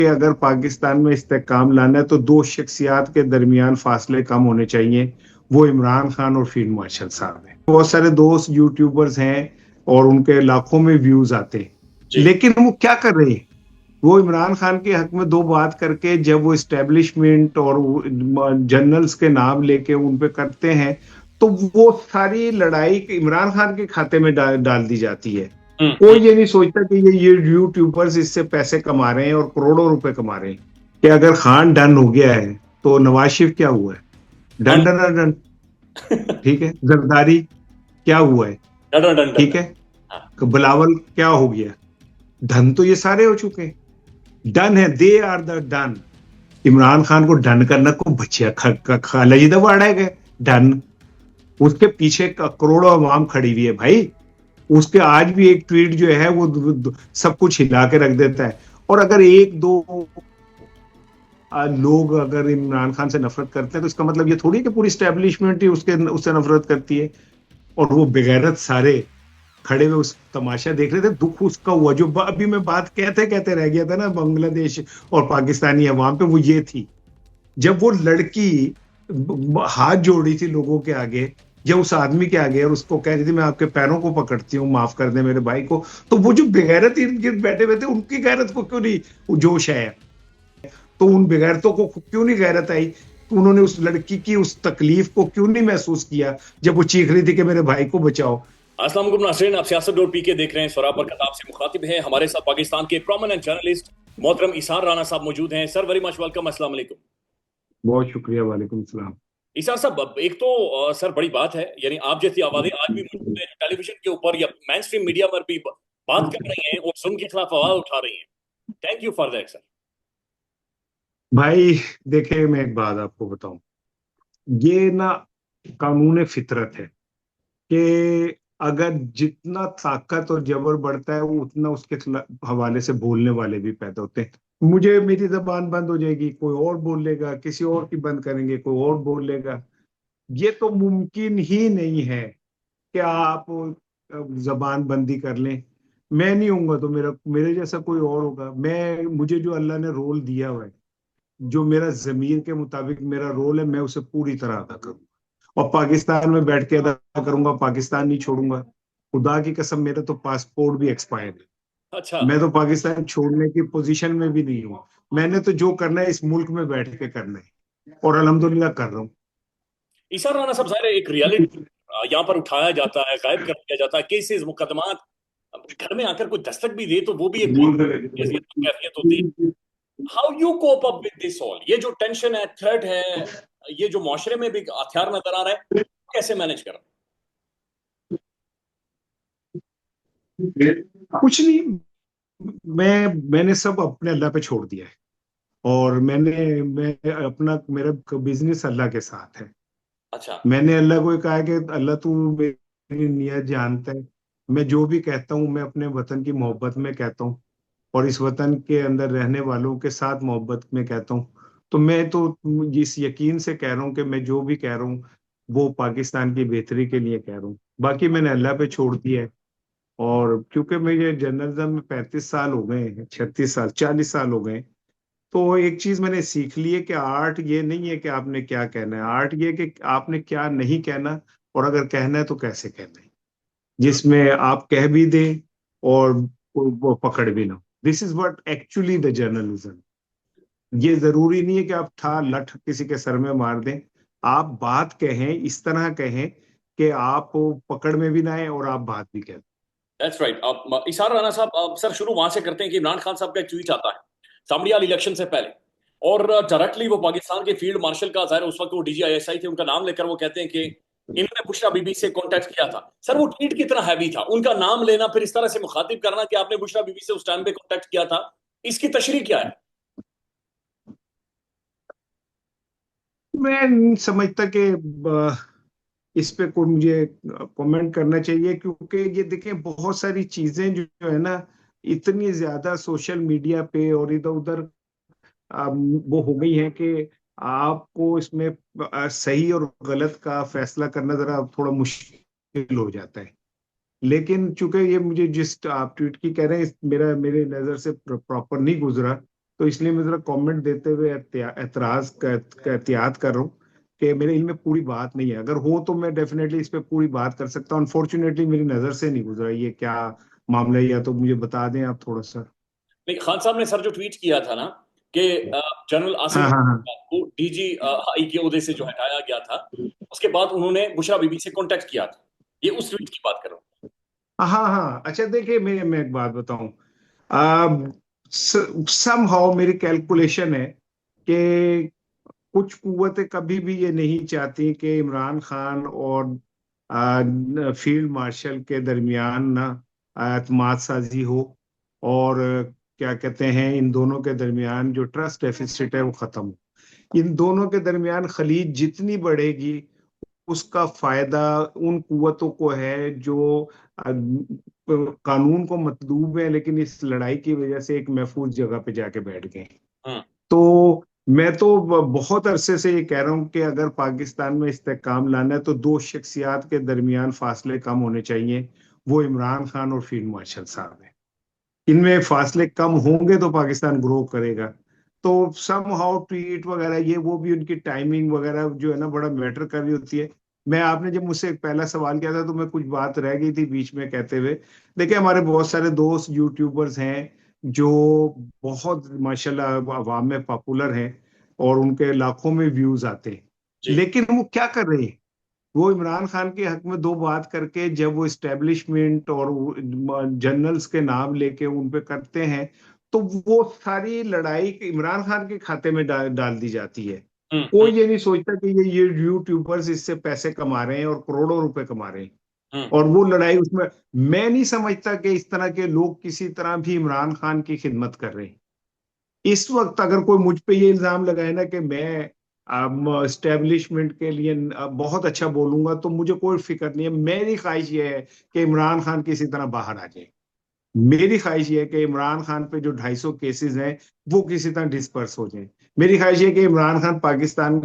कि अगर पाकिस्तान में इस्तेहकाम लाना है तो दो शख्सियात के दरमियान फासले कम होने चाहिए। वो इमरान खान और फील्ड मार्शल साहब हैं। बहुत सारे दोस्त यूट्यूबर्स हैं और उनके लाखों में व्यूज आते हैं, जी। लेकिन वो क्या कर रहे हैं? वो इमरान खान के हक में दो बात करके जब वो इस्टेब्लिशमेंट और जनरल्स के नाम लेके उन पे करते हैं, तो वो सारी लड़ाई इमरान खान के खाते में डाल दी जाती है। हम्म। कोई ये नहीं सोचता कि ये यूट्यूबर्स इससे पैसे कमा रहे हैं और करोड़ों रुपए कमा रहे हैं। कि अगर खान डन हो गया है तो नवाज शरीफ क्या हुआ है? Done. Done done done done. ठीक है, जरदारी क्या हुआ है? डन डन डन ठीक डन। है, हाँ। बिलावल क्या हो गया? धन तो ये सारे हो चुके हैं, डन है, they are the done. Imran Khan को डन करना को बचिया खाला जी दबाड़ा है डन। उसके पीछे करोड़ों अवाम खड़ी हुई है भाई। उसके आज भी एक ट्वीट जो है वो सब कुछ हिला के रख देता है। और अगर एक दो लोग अगर इमरान खान से नफरत करते हैं तो इसका मतलब ये थोड़ी कि पूरी स्टैब्लिशमेंट ही उससे नफरत करती है। और वो बेगैरत सारे खड़े हुए उस तमाशा देख रहे थे। दुख उसका हुआ जो अभी मैं बात कहते कहते रह गया था ना बांग्लादेश और पाकिस्तानी अवाम पे, वो ये थी जब वो लड़की हाथ जोड़ी थी लोगों के आगे या उस आदमी के आगे और उसको कह रही थी मैं आपके पैरों को पकड़ती हूँ, माफ कर दे मेरे भाई को। तो वो जो बेगैरत इर्द गिर्द बैठे हुए थे उनकी गैरत को क्यों नहीं जोश है? तो उन बेगैरतों को क्यों नहीं गैरत आई? तो उन्होंने उस लड़की की उस तकलीफ को क्यों नहीं महसूस किया जब वो चीख रही थी कि मेरे भाई को बचाओ? अस्सलाम वालेकुम नाज़रीन, आप सियासत डॉट पी के देख रहे हैं। सरापर खताब से मुखातिब हैं हमारे साथ पाकिस्तान के प्रोमिनेंट जर्नलिस्ट मोहतरम इसार राना साहब मौजूद हैं। Sir, very much welcome. अस्सलाम वालेकुम। बहुत शुक्रिया, वालेकुम सलाम। इसार साहब, अब एक तो सर बड़ी बात है, यानी आप जैसी आवाजें आज भी मौजूद हैं जो टेलीविजन के ऊपर या मेन स्ट्रीम मीडिया पर भी बात कर रही हैं और जुल्म के खिलाफ आवाज उठा रही हैं। Thank you for that sir. भाई देखे, मैं एक बात आपको बताऊं, ये ना कानून फितरत है कि अगर जितना ताकत और जबर बढ़ता है वो उतना उसके हवाले से बोलने वाले भी पैदा होते हैं। मुझे मेरी जबान बंद हो जाएगी, कोई और बोल लेगा, किसी और की बंद करेंगे, कोई और बोल लेगा। ये तो मुमकिन ही नहीं है कि आप जबान बंदी कर लें। मैं नहीं हूंगा तो मेरा मेरे जैसा कोई और होगा। मैं मुझे जो अल्लाह ने रोल दिया हुआ है, जो मेरा जमीर के मुताबिक मेरा रोल है, मैं उसे पूरी तरह अदा करूंगा और पाकिस्तान में बैठ के अदा करूंगा। पाकिस्तान नहीं छोड़ूंगा। खुदा की कसम, मेरा तो पासपोर्ट भी एक्सपायर्ड है। अच्छा। मैं तो पाकिस्तान छोड़ने की पोजीशन में भी नहीं हूँ। मैंने तो जो करना है इस मुल्क में बैठ के करना है और अल्हम्दुलिल्लाह कर रहा हूँ। इसार राना साहब, जाहिर है एक रियलिटी यहाँ पर उठाया जाता है, गायब कर दिया जाता है, केसेस मुकदमात घर में आकर कोई दस्तक भी दे तो वो भी एक बहुत कैफियत कैफियत होती है। How you cope up with this all? ये जो टेंशन है, थ्रेट है, ये जो मुआशरे में भी हथियार नजर आ रहा है, कैसे मैनेज कर? कुछ नहीं, मैंने सब अपने अल्लाह पे छोड़ दिया है। और मैं अपना मेरा बिजनेस अल्लाह के साथ है। अच्छा। मैंने अल्लाह को कहा है कि अल्लाह तू मेरी नियत जानता है। मैं जो भी कहता हूँ मैं अपने वतन की मोहब्बत में कहता हूँ और इस वतन के अंदर रहने वालों के साथ मोहब्बत में कहता हूँ। तो मैं तो इस यकीन से कह रहा हूँ कि मैं जो भी कह रहा हूँ वो पाकिस्तान की बेहतरी के लिए कह रहा हूँ। बाकी मैंने अल्लाह पे छोड़ दिया है। और क्योंकि मुझे जर्नलिज्म में 35 साल हो गए हैं, 36 साल, 40 साल हो गए, तो एक चीज मैंने सीख ली है कि आर्ट ये नहीं है कि आपने क्या कहना है, आर्ट ये कि आपने क्या नहीं कहना, और अगर कहना है तो कैसे कहना है जिसमें आप कह भी दें और वो पकड़ भी ना। This is what actually the journalism. ये जरूरी नहीं है कि आप ठा लठ किसी के सर में मार दें। आप बात कहें, इस तरह कहें कि आप पकड़ में भी ना आए और आप बात भी कहें। That's right. अब इसार राणा साहब, अब सर शुरू वहां से करते हैं कि इमरान खान साहब का एक ट्वीट आता है सामरियाल इलेक्शन से पहले, और डायरेक्टली वो पाकिस्तान के फील्ड मार्शल का, जाहिर है उस वक्त वो डीजीआईएसआई थे, उनका नाम लेकर वो कहते हैं कि इन्होंने बुशरा बीबी से कांटेक्ट किया था। सर, वो ट्वीट कितना हैवी था, उनका नाम लेना, फिर इस तरह से मुखातिब करना कि आपने बुशरा बीबी से उस टाइम पे कांटेक्ट किया था, इसकी तशरीह क्या है? मैं नहीं समझता कि इस पे कोई मुझे कमेंट करना चाहिए, क्योंकि ये देखें बहुत सारी चीजें जो है ना, इतनी ज्यादा सोशल मीडिया पे और इधर उधर वो हो गई हैं कि आपको इसमें सही और गलत का फैसला करना जरा थोड़ा मुश्किल हो जाता है। लेकिन चूंकि ये मुझे जिस आप ट्वीट की कह रहे हैं मेरे नजर से प्रॉपर नहीं गुजरा, तो इसलिए मैं जरा कमेंट देते हुए एहतियात कर रहा हूँ कि मेरे इल्म में पूरी बात नहीं है। अगर हो तो मैं डेफिनेटली इस पे पूरी बात कर सकता हूँ। अनफॉर्चुनेटली मेरी नजर से नहीं गुजरा ये क्या मामला है, या तो मुझे बता दें आप थोड़ा सा। नहीं, खान साहब ने सर जो ट्वीट किया था ना कि जनरल आसिम हाँ हाँ हाँ को डीजी आई के ओहदे से जो हटाया गया था, उसके बाद उन्होंने बुशरा बीबी से कांटेक्ट किया था। ये उस ट्वीट की बात कर रहा हूँ। हाँ हाँ। अच्छा देखिए, मैं एक बात बताऊं। समहाउ मेरी कैलकुलेशन है कि कुछ कुव्वतें कभी भी ये नहीं चाहती कि इमरान खान और फील्ड मार्शल के दरमियान ना एतमाद साजी हो, और क्या कहते हैं, इन दोनों के दरमियान जो ट्रस्ट डेफिसिट है वो खत्म हो। इन दोनों के दरमियान खलीज जितनी बढ़ेगी उसका फायदा उन कुव्वतों को है जो कानून को मतलूब है, लेकिन इस लड़ाई की वजह से एक महफूज जगह पे जाके बैठ गए। हम्म। तो मैं तो बहुत अरसे से ये कह रहा हूँ कि अगर पाकिस्तान में इस्तेहकाम लाना है तो दो शख्सियात के दरमियान फासले कम होने चाहिए। वो इमरान खान और फील्ड मार्शल साहब हैं। इनमें फासले कम होंगे तो पाकिस्तान ग्रो करेगा। तो सम हाउ ट्वीट वगैरह ये वो भी उनकी टाइमिंग वगैरह जो है ना बड़ा मैटर कर रही होती है। मैं आपने जब मुझसे एक पहला सवाल किया था तो मैं कुछ बात रह गई थी बीच में कहते हुए। देखिए, हमारे बहुत सारे दोस्त यूट्यूबर्स हैं जो बहुत माशाल्लाह अवाम में पॉपुलर हैं, और उनके लाखों में व्यूज आते हैं। जी। लेकिन वो क्या कर रहे हैं? वो इमरान खान के हक में दो बात करके जब वो इस्टेब्लिशमेंट और जनरल्स के नाम लेके उन पे करते हैं, तो वो सारी लड़ाई इमरान खान के खाते में डाल दी जाती है। हम्म। कोई ये नहीं सोचता कि ये यूट्यूबर्स इससे पैसे कमा रहे हैं और करोड़ों रुपए कमा रहे हैं, हम्म। और वो लड़ाई उसमें। मैं नहीं समझता कि इस तरह के लोग किसी तरह भी इमरान खान की खिदमत कर रहे हैं। इस वक्त अगर कोई मुझ पे ये इल्जाम लगाए ना कि मैं स्टैब्लिशमेंट के लिए बहुत अच्छा बोलूंगा, तो मुझे कोई फिक्र नहीं है। मेरी ख्वाहिश ये है कि इमरान खान किसी तरह बाहर आ जाए। मेरी ख्वाहिश ये है कि इमरान खान पे जो 250 केसेस हैं वो किसी तरह डिस्पर्स हो जाए। मेरी ख्वाहिश ये है कि इमरान खान पाकिस्तान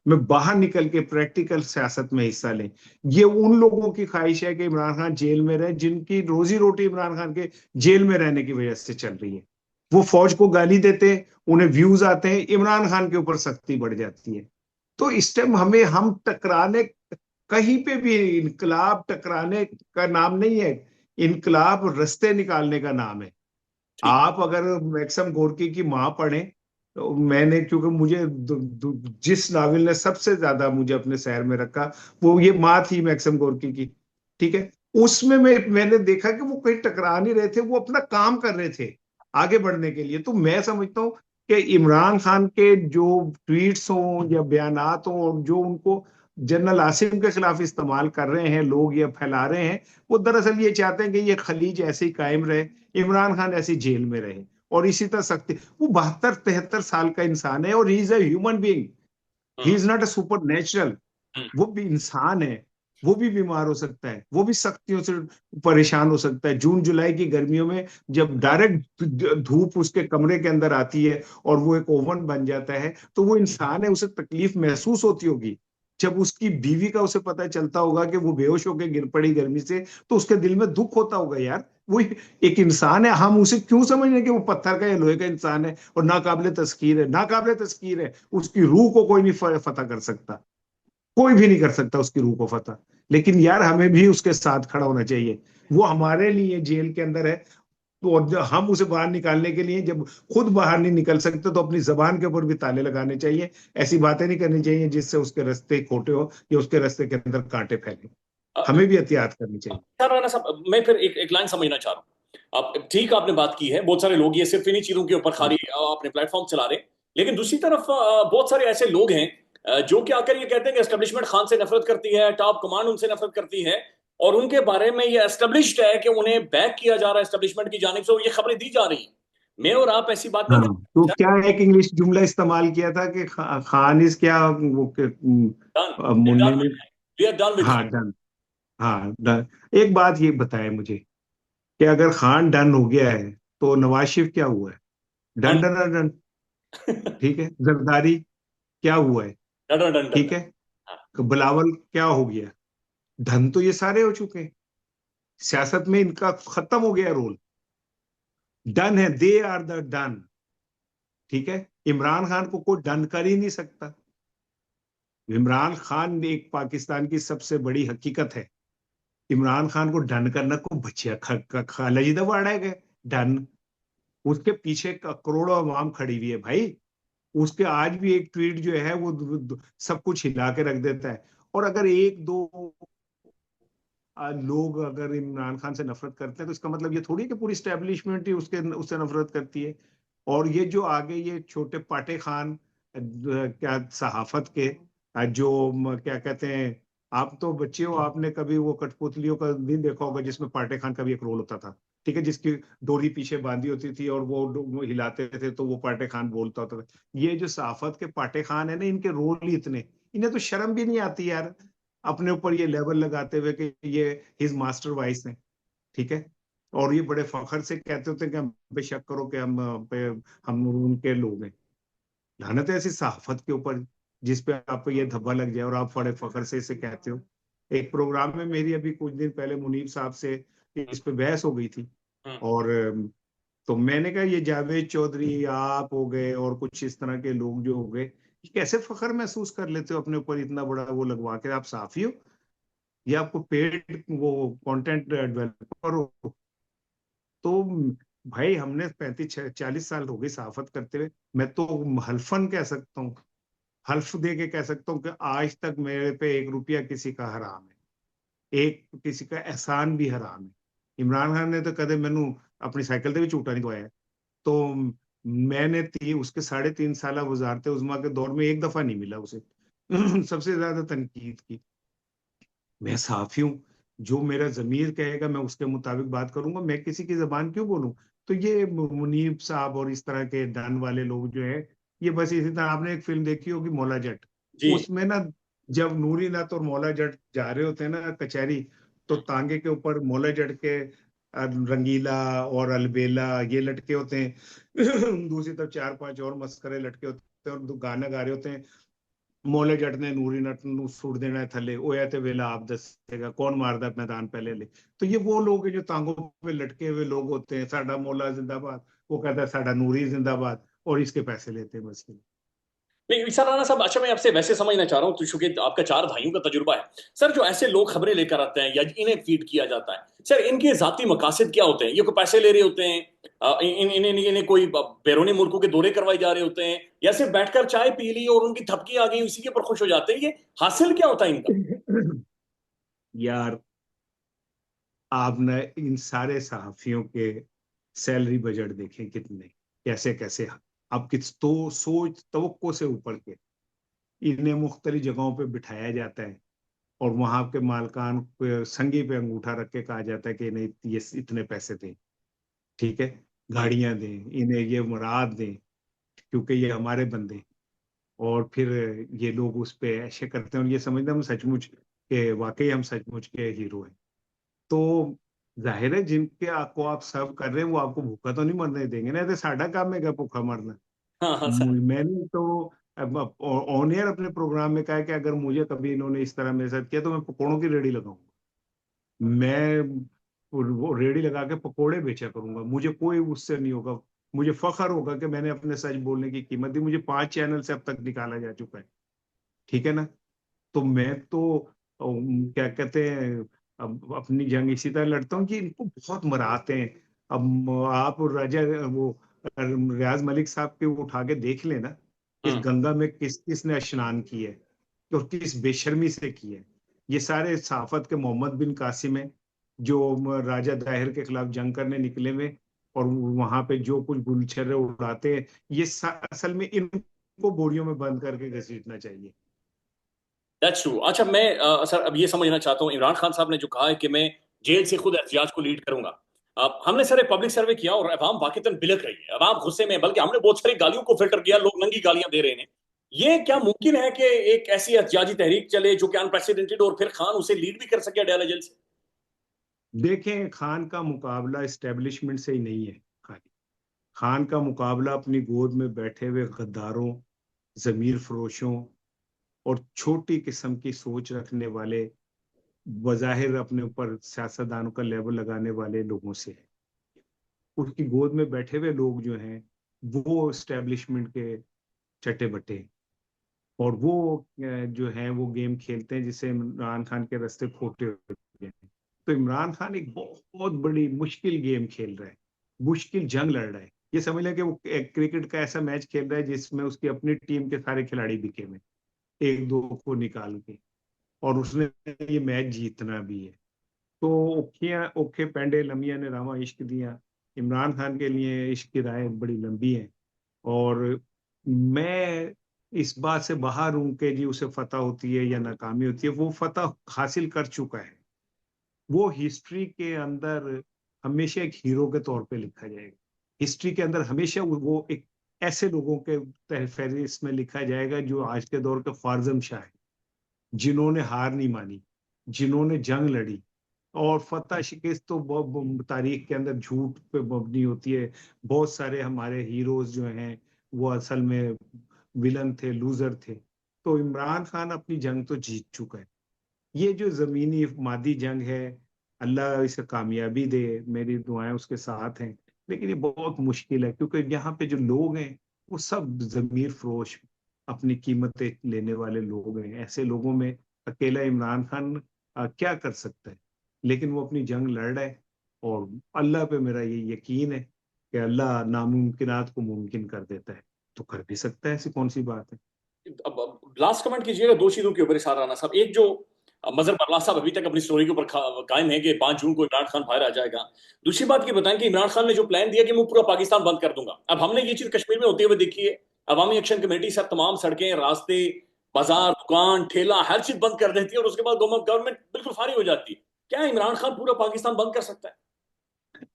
में बाहर निकल के प्रैक्टिकल सियासत में हिस्सा ले। ये उन लोगों की ख्वाहिश है कि इमरान खान जेल में रहे जिनकी रोजी रोटी इमरान खान के जेल में रहने की वजह से चल रही है। वो फौज को गाली देते हैं, उन्हें व्यूज आते हैं, इमरान खान के ऊपर सख्ती बढ़ जाती है। तो इस टाइम हम टकराने, कहीं पे भी इनकलाब टकराने का नाम नहीं है। इनकलाब रास्ते निकालने का नाम है। ठीक। आप अगर मैक्सम गोर्की की माँ पढ़ें, तो मैंने, क्योंकि मुझे जिस नावल ने सबसे ज्यादा मुझे अपने शहर में रखा वो ये माँ थी मैक्सम गोर्की की। ठीक है। उसमें मैंने देखा कि वो कहीं टकरा नहीं रहे थे, वो अपना काम कर रहे थे आगे बढ़ने के लिए। तो मैं समझता हूँ कि इमरान खान के जो ट्वीट्स हों या बयानात हों, और जो उनको जनरल आसिम के खिलाफ इस्तेमाल कर रहे हैं लोग या फैला रहे हैं, वो दरअसल ये चाहते हैं कि ये खलीज ऐसे ही कायम रहे, इमरान खान ऐसी जेल में रहे, और इसी तरह सख्ती। वो 72-73 साल का इंसान है, और he is a human being. He hmm. Is not a super natural. Hmm. वो भी इंसान है। वो भी बीमार हो सकता है, वो भी सख्तियों से परेशान हो सकता है। जून जुलाई की गर्मियों में जब डायरेक्ट धूप उसके कमरे के अंदर आती है और वो एक ओवन बन जाता है, तो वो इंसान है, उसे तकलीफ महसूस होती होगी। जब उसकी बीवी का उसे पता चलता होगा कि वो बेहोश होकर गिर पड़ी गर्मी से, तो उसके दिल में दुख होता होगा यार। वो एक इंसान है, हम उसे क्यों समझ रहे हैं कि वो पत्थर का या लोहे का इंसान है और नाकाबिले तस्कीर है? नाकाबिले तस्कीर है। उसकी रूह को कोई नहीं फतह कर सकता। कोई भी नहीं कर सकता उसकी रूह को फतह। लेकिन यार हमें भी उसके साथ खड़ा होना चाहिए। वो हमारे लिए जेल के अंदर है, तो और हम उसे बाहर निकालने के लिए जब खुद बाहर नहीं निकल सकते, तो अपनी जबान के ऊपर भी ताले लगाने चाहिए। ऐसी बातें नहीं करनी चाहिए जिससे उसके रास्ते खोटे हो या उसके रास्ते के अंदर कांटे फैले। हमें भी एहतियात करनी चाहिए। सर राणा साहब, मैं फिर एक लाइन समझना चाह रहा हूँ। आप ठीक आपने बात की है, बहुत सारे लोग ये सिर्फ इन्हीं चीजों के ऊपर खाली अपने प्लेटफॉर्म चला रहे हैं। लेकिन दूसरी तरफ बहुत सारे ऐसे लोग हैं जो कि आकर ये कहते हैं कि एस्टेब्लिशमेंट खान से नफरत करती है, टॉप कमांड उनसे नफरत करती है, और उनके बारे में ये एस्टेब्लिश्ड है कि उन्हें बैक किया जा रहा है एस्टेब्लिशमेंट की जानिब से, और ये खबरें दी जा रही हैं। मैं और आप ऐसी बात नहीं हाँ, तो करते। क्या एक इंग्लिश जुमला इस्तेमाल किया था कि खान इज क्या वो डन। मुन्ने डन ने। With. We are done with. हाँ डन। हाँ डन। एक बात ये बताए मुझे कि अगर खान डन हो गया है तो नवाज शरीफ क्या हुआ है? Done done. Done done done. ठीक है। जरदारी क्या हुआ है? Done done done done. ठीक है। बिलावल क्या हो गया? धन तो ये सारे हो चुके हैं। सियासत में इनका खत्म हो गया रोल। डन है, दे आर द डन। ठीक है, इमरान खान को कोई डन कर ही नहीं सकता। इमरान खान एक पाकिस्तान की सबसे बड़ी हकीकत है। इमरान खान को डन करना को बचिया खाला जी दबाड़ा है डन। उसके पीछे करोड़ों अवाम खड़ी हुई है भाई। उसके आज भी एक ट्वीट जो है वो सब कुछ हिला के रख देता है। और अगर एक दो लोग अगर इमरान खान से नफरत करते हैं तो इसका मतलब ये थोड़ी कि पूरी स्टैब्लिशमेंट ही उससे नफरत करती है। और ये जो आगे ये छोटे पाटे खान क्या सहाफत के जो क्या कहते हैं, आप तो बच्चे हो, आपने कभी वो कठपुतलियों का नहीं देखा होगा जिसमें पाटे खान का भी एक रोल होता था। ठीक है, जिसकी डोरी पीछे बांधी होती थी और वो हिलाते थे तो वो पाटे खान बोलता होता था। ये जो सहाफत के पाटे खान है ना, इनके रोल ही इतने, इन्हें तो शर्म भी नहीं आती यार अपने ऊपर ये लेवल लगाते हुए कि ये हिज मास्टर वॉइस है। ठीक है, और ये बड़े फखर से कहते होते हैं कि हम पे शक करो कि हम उनके लोग हैं। लानत है ऐसी सहाफत के ऊपर जिस पे आप ये धब्बा लग जाए और आप बड़े फखर से इसे कहते हो। एक प्रोग्राम में मेरी अभी कुछ दिन पहले मुनीब साहब से हम्म, इस पे बहस हो गई थी। हम्म, और तो मैंने कहा ये जावेद चौधरी आप हो गए और कुछ इस तरह के लोग जो हो गए, ये कैसे फखर महसूस कर लेते हो अपने ऊपर इतना बड़ा वो लगवा के, आप साफी हो या आपको पेड वो कंटेंट डेवलपर हो? तो भाई हमने 35 40 साल हो गए सहाफत करते हुए। मैं तो हल्फन कह सकता हूँ, हल्फ दे के कह सकता हूँ कि आज तक मेरे पे 1 रुपया किसी का हराम है, एक किसी का एहसान भी हराम है। इमरान खान ने तो कदे मैनू अपनी साइकिल ते भी झूठा नहीं दवाया। तो मैंने उसके 3.5 साल वजारत उजमा के दौर में एक दफा नहीं मिला उसे सबसे ज्यादा तनकीद की। मैं साफी हूँ, जो मेरा जमीर कहेगा मैं उसके मुताबिक बात करूंगा, मैं किसी की जबान क्यों बोलूं? तो ये मुनीब साहब और इस तरह के डन वाले लोग जो है, ये बस इसी तरह, आपने एक फिल्म देखी होगी मौला जट, जी। उसमें ना जब नूरी नाथ और मौला जट जा रहे होते हैं ना कचहरी, तो हम्म, तांगे के ऊपर मौला जट के रंगीला और अलबेला ये लटके होते हैं दूसरी तरफ 4 5 और मस्करे लटके होते हैं और गाना गा रहे होते हैं। मोले जट ने नूरी नट ਨੂੰ ਸੁੱਟ ਦੇਣਾ ਹੈ ਥੱਲੇ ਹੋਇਆ ਤੇ ਵੇਲਾ आप दसेगा कौन मारदा मैदान पहले ले। तो ये वो लोग हैं जो तांगों पे लटके हुए लोग होते हैं, साडा मौला जिंदाबाद, वो कहता है साडा नूरी जिंदाबाद, और इसके पैसे लेते हैं बस। नहीं विशाल राणा साहब, अच्छा मैं आपसे वैसे समझना चाह रहा हूँ तो चूंकि आपका 4 भाइयों का तजुर्बा है सर, जो ऐसे लोग खबरें लेकर आते हैं या इन्हें फीड किया जाता है सर, इनके जाती मकासद क्या होते हैं? ये कोई पैसे ले रहे होते हैं? इन्हें कोई बैरूनी मुल्कों के दौरे करवाए जा रहे होते हैं, या सिर्फ बैठकर चाय पी ली और उनकी थपकी आ गई उसी के ऊपर खुश हो जाते हैं? ये हासिल क्या होता है इनका? यार आप न इन सारे सहाफियों के सैलरी बजट देखें कितने, कैसे कैसे, आप किस तो सोच तवक्को से ऊपर के, इन्हें मुख्तलिफ जगहों पे बिठाया जाता है और वहां के मालकान पे संगी पे अंगूठा रख के कहा जाता है कि नहीं ये इतने पैसे दें, ठीक है, हम्म, गाड़ियां दें, इन्हें ये मुराद दें क्योंकि ये हमारे बंदे हैं। और फिर ये लोग उस पे ऐसे करते हैं और ये समझते हैं हम सचमुच के वाकई हम सचमुच के हीरो हैं। तो जाहिर है जिनके आपको आप सर्व कर रहे हैं वो आपको भूखा तो नहीं मरने देंगे ना, तो साडा काम है क्या भूखा मरना? हाँ हाँ सर। मैंने तो ऑन एयर अपने प्रोग्राम में कहा है कि अगर मुझे कभी इन्होंने इस तरह मेरे साथ किया तो मैं पकौड़ों की रेडी लगाऊंगा। मैं वो रेडी लगा के पकोड़े बेचा करूंगा, मुझे कोई उससे नहीं होगा। मुझे फख्र होगा कि मैंने अपने सच बोलने की कीमत दी, मुझे 5 चैनल से अब तक निकाला जा चुका है। ठीक है ना? तो मैं तो क्या कहते हैं, अब अपनी जंग इसी तरह लड़ता हूँ कि इनको बहुत मराते हैं। अब आप राजा वो रियाज मलिक साहब के वो उठा के देख लेना, इस हम्म। गंगा में किस किस ने स्नान किया है और किस बेशर्मी से किया है। ये सारे सहाफत के मोहम्मद बिन कासिम है जो राजा दाहिर के खिलाफ जंग करने निकले हुए, और वहां पे जो कुछ गुलछर्रे उड़ाते हैं, ये असल में इनको बोरियों में बंद करके घसीटना चाहिए। That's true. अच्छा मैं सर अब ये समझना चाहता हूँ, इमरान खान साहब ने जो कहा है कि मैं जेल से खुद एहतजाज को लीड करूंगा, हमने सर एक पब्लिक सर्वे किया और अवाम वाकईतन बिलक रही है, अवाम गुस्से में है, बल्कि हमने बहुत सारी गालियों को फिल्टर किया, लोग नंगी गालियां दे रहे हैं। ये क्या मुमकिन है कि एक ऐसी एहतजाजी तहरीक चले जो कि अनप्रेसिडेंटेड और फिर खान उसे लीड भी कर सके अडयाला जेल से? देखें, खान का मुकाबला एस्टेब्लिशमेंट से ही नहीं है खाली। खान का मुकाबला अपनी गोद में बैठे हुए गद्दारों, जमीर फरोशों और छोटी किस्म की सोच रखने वाले, बजाहिर अपने ऊपर सियासतदानों का लेवल लगाने वाले लोगों से है। उसकी गोद में बैठे हुए लोग जो हैं वो स्टैब्लिशमेंट के चट्टे बट्टे, और वो जो है वो गेम खेलते हैं जिससे इमरान खान के रास्ते खोटे हो गए। तो इमरान खान एक बहुत बड़ी मुश्किल गेम खेल रहा है, मुश्किल जंग लड़ रहा है। ये समझ लें कि वो एक क्रिकेट का ऐसा मैच खेल रहा है जिसमें उसकी अपनी टीम के सारे खिलाड़ी बिके हुए, एक दो को निकाल के, और उसने ये मैच जीतना भी है। तो ओखियां ओखे पेंडे लमिया ने रामा इश्क दिया, इमरान खान के लिए इश्क की राह बड़ी लंबी है। और मैं इस बात से बाहर हूं कि जी उसे फतह होती है या नाकामी होती है, वो फतह हासिल कर चुका है। वो हिस्ट्री के अंदर हमेशा एक हीरो के तौर पे लिखा जाएगा। हिस्ट्री के अंदर हमेशा वो एक ऐसे लोगों के फहरिस्त में लिखा जाएगा जो आज के दौर के ख्वारिज़म शाह है, जिन्होंने हार नहीं मानी, जिन्होंने जंग लड़ी। और फतह शिकस्त तो तारीख के अंदर झूठ पे मबनी होती है। बहुत सारे हमारे हीरोज जो हैं वो असल में विलन थे, लूजर थे। तो इमरान खान अपनी जंग तो जीत चुका है। ये जो जमीनी मादी जंग है, अल्लाह इसे कामयाबी दे, मेरी दुआएं उसके साथ हैं। लेकिन ये बहुत मुश्किल है क्योंकि यहाँ पे जो लोग हैं वो सब जमीर फरोश, अपनी कीमतें लेने वाले लोग हैं। ऐसे लोगों में अकेला इमरान खान क्या कर सकता है? लेकिन वो अपनी जंग लड़ रहा है, और अल्लाह पे मेरा ये यकीन है कि अल्लाह नामुमकिनात को मुमकिन कर देता है। तो कर भी सकता है, ऐसी कौन सी बात है। अब लास्ट कमेंट कीजिएगा दो चीजों के ऊपर इसार राना साहब। एक जो मजहर बरला साहब अभी तक अपनी स्टोरी के ऊपर कायम है कि 5 जून को इमरान खान बाहर आ जाएगा। दूसरी बात ये बताएं कि इमरान खान ने जो प्लान दिया कि मैं पूरा पाकिस्तान बंद कर दूंगा। अब हमने ये चीज कश्मीर में होते हुए देखी है। अवामी एक्शन कमेटी सब तमाम सड़कें, रास्ते, बाजार, दुकान, ठेला, हर चीज बंद कर देती है और उसके बाद गवर्नमेंट बिल्कुल फारिग हो जाती है। क्या इमरान खान पूरा पाकिस्तान बंद कर सकता है?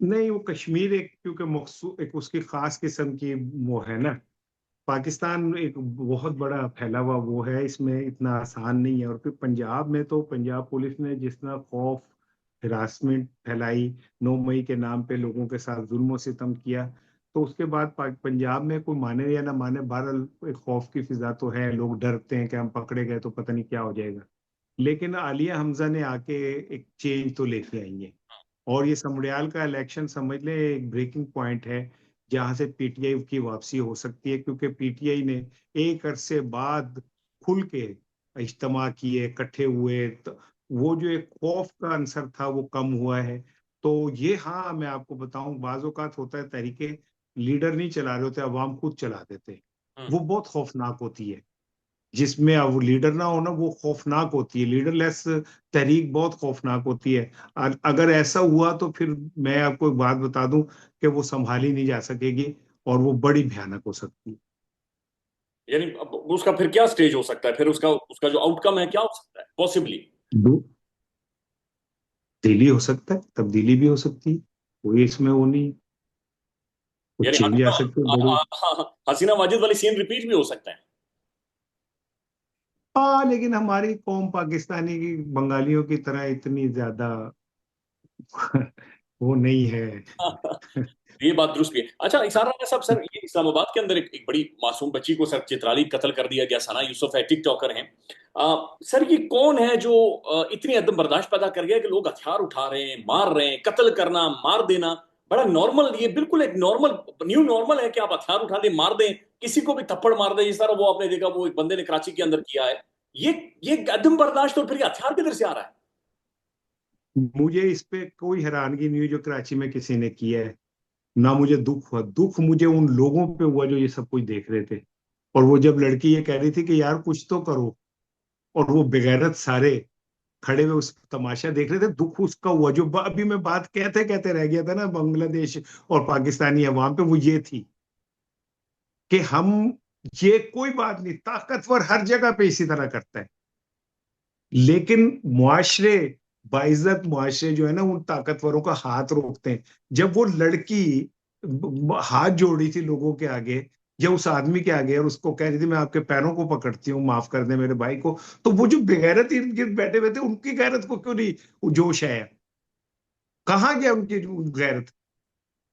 नहीं, वो कश्मीर एक क्योंकि मखसू एक उसकी खास किस्म की वो है ना। पाकिस्तान एक बहुत बड़ा फैला हुआ वो है, इसमें इतना आसान नहीं है। और फिर पंजाब में तो पंजाब पुलिस ने जिस तरह खौफ, हिरासमेंट फैलाई, 9 मई के नाम पे लोगों के साथ जुल्म और सितम किया, तो उसके बाद पंजाब में कोई माने या ना माने, बहरहाल एक खौफ की फिजा तो है। लोग डरते हैं कि हम पकड़े गए तो पता नहीं क्या हो जाएगा। लेकिन आलिया हमजा ने आके एक चेंज तो लेके आई है। और ये समड़ियाल का इलेक्शन समझ ले एक ब्रेकिंग पॉइंट है, जहां से पीटीआई की वापसी हो सकती है, क्योंकि पीटीआई ने एक अरसे बाद खुल के इज्तिमा किए, इकट्ठे हुए, तो वो जो एक खौफ का अंसर था वो कम हुआ है। तो ये, हाँ, मैं आपको बताऊं, बाज औकात होता है तहरीके लीडर नहीं चला रहे होते, अवाम खुद चला देते हैं। वो बहुत खौफनाक होती है। जिसमें अब लीडर ना हो ना, वो खौफनाक होती है। लीडरलेस तहरीक बहुत खौफनाक होती है। अगर ऐसा हुआ तो फिर मैं आपको एक बात बता दूं कि वो संभाली नहीं जा सकेगी, और वो बड़ी भयानक हो सकती है। यानी अब उसका फिर क्या स्टेज हो सकता है? फिर उसका उसका जो आउटकम है क्या हो सकता है पॉसिबली? दो तब्दीली हो सकता है, तब्दीली भी हो सकती है, कोई इसमें वो नहीं, कुछ यानी चेंज आ सकते हैं बड़ी। हसीना वाजिद वाली सीन रिपीट भी हो सकता है। हाँ, लेकिन हमारी कौम पाकिस्तानी की बंगालियों की तरह इतनी ज्यादा वो नहीं है। ये बात दुरुस्त भी है। अच्छा इसारा राना साहब, सर ये इस्लामाबाद के अंदर एक बड़ी मासूम बच्ची को सर चित्राली कत्ल कर दिया गया। सना यूसुफ है, टिकटॉकर हैं। सर ये कौन है जो इतनी अदम बर्दाश्त पैदा कर गया कि लोग हथियार उठा रहे हैं, मार रहे हैं, कत्ल करना, मार देना बड़ा नॉर्मल, ये बिल्कुल एक नॉर्मल न्यू नॉर्मल है कि आप हथियार उठा दें, मार दें, किसी को भी थप्पड़ मार दें, जिस तरह वो आपने देखा वो एक बंदे ने कराची के अंदर किया है। ये ये अदम बर्दाश्त, और फिर ये हथियार किधर से आ रहा है? मुझे इस पे कोई हैरानगी नहीं हुई जो कराची में किसी ने किया है। ना मुझे दुख हुआ, दुख मुझे उन लोगों पे हुआ जो ये सब कुछ देख रहे थे। और वो जब लड़की ये कह रही थी कि यार कुछ तो करो, और वो बेगैरत सारे खड़े हुए उस तमाशा देख रहे थे, दुख उसका हुआ। जो अभी मैं बात कहते कहते रह गया था ना बांग्लादेश और पाकिस्तानी अवाम पे, वो ये थी कि हम, ये कोई बात नहीं, ताकतवर हर जगह पे इसी तरह करता है। लेकिन मुआशरे, बाइज्जत मुआशरे जो है ना, उन ताकतवरों का हाथ रोकते हैं। जब वो लड़की हाथ जोड़ी थी लोगों के आगे, या उस आदमी के आगे, और उसको कह रही थी मैं आपके पैरों को पकड़ती हूँ, माफ कर दे मेरे भाई को, तो वो जो बेगैरत इर्द गिर्द बैठे हुए थे, उनकी गैरत को क्यों नहीं जोश है? कहाँ गया उनकी गैरत?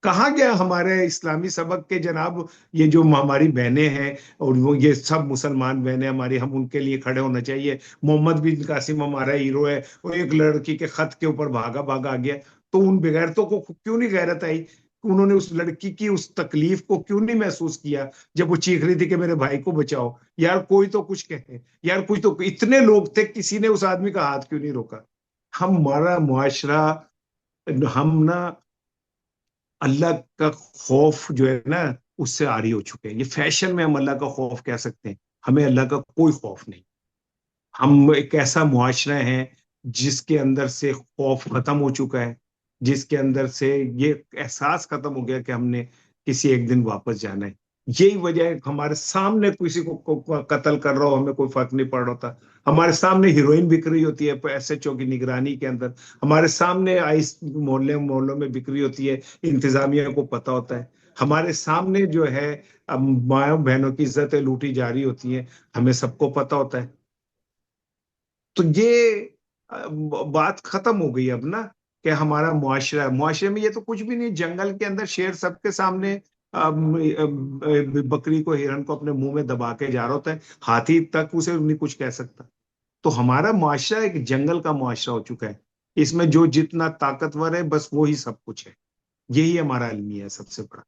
कहाँ गया हमारे इस्लामी सबक के जनाब? ये जो हमारी बहनें हैं, और वो ये सब मुसलमान बहनें हमारी, हम उनके लिए खड़े होना चाहिए। मोहम्मद बिन कासिम हमारा हीरो है, वो एक लड़की के खत के ऊपर भागा भागा आ गया। तो उन बेगैरतों को क्यों नहीं गैरत आई उन्होंने उस लड़की की उस तकलीफ को क्यों नहीं महसूस किया जब वो चीख रही थी कि मेरे भाई को बचाओ? यार कोई तो कुछ कहे यार, कुछ तो, इतने लोग थे, किसी ने उस आदमी का हाथ क्यों नहीं रोका? हमारा मुआशरा, हम ना अल्लाह का खौफ जो है ना उससे आरी हो चुके हैं। ये फैशन में हम अल्लाह का खौफ कह सकते हैं, हमें अल्लाह का कोई खौफ नहीं। हम एक ऐसा मुआशरा है जिसके अंदर से खौफ खत्म हो चुका है, जिसके अंदर से ये एहसास खत्म हो गया कि हमने किसी एक दिन वापस जाना है। यही वजह है कि हमारे सामने किसी को कत्ल कर रहा हो हमें कोई फर्क नहीं पड़ रहा होता। हमारे सामने हीरोइन बिक रही होती है एसएचओ की निगरानी के अंदर, हमारे सामने आइस मोहल्ले मोहल्लों में बिक्री होती है, इंतजामिया को पता होता है। हमारे सामने जो है अब माँ बहनों की इज्जतें लूटी जा रही होती हैं, हमें सबको पता होता है। तो ये बात खत्म हो गई अब ना, कि हमारा मुआशरा है, मुआशरे में ये तो कुछ भी नहीं, जंगल के अंदर शेर सबके सामने बकरी को, हिरन को अपने मुंह में दबा के जा रहा होता है, हाथी तक उसे नहीं कुछ कह सकता। तो हमारा मुआशरा एक जंगल का मुआशरा हो चुका है, इसमें जो जितना ताकतवर है बस वो ही सब कुछ है। यही हमारा अलमिया है सबसे बड़ा।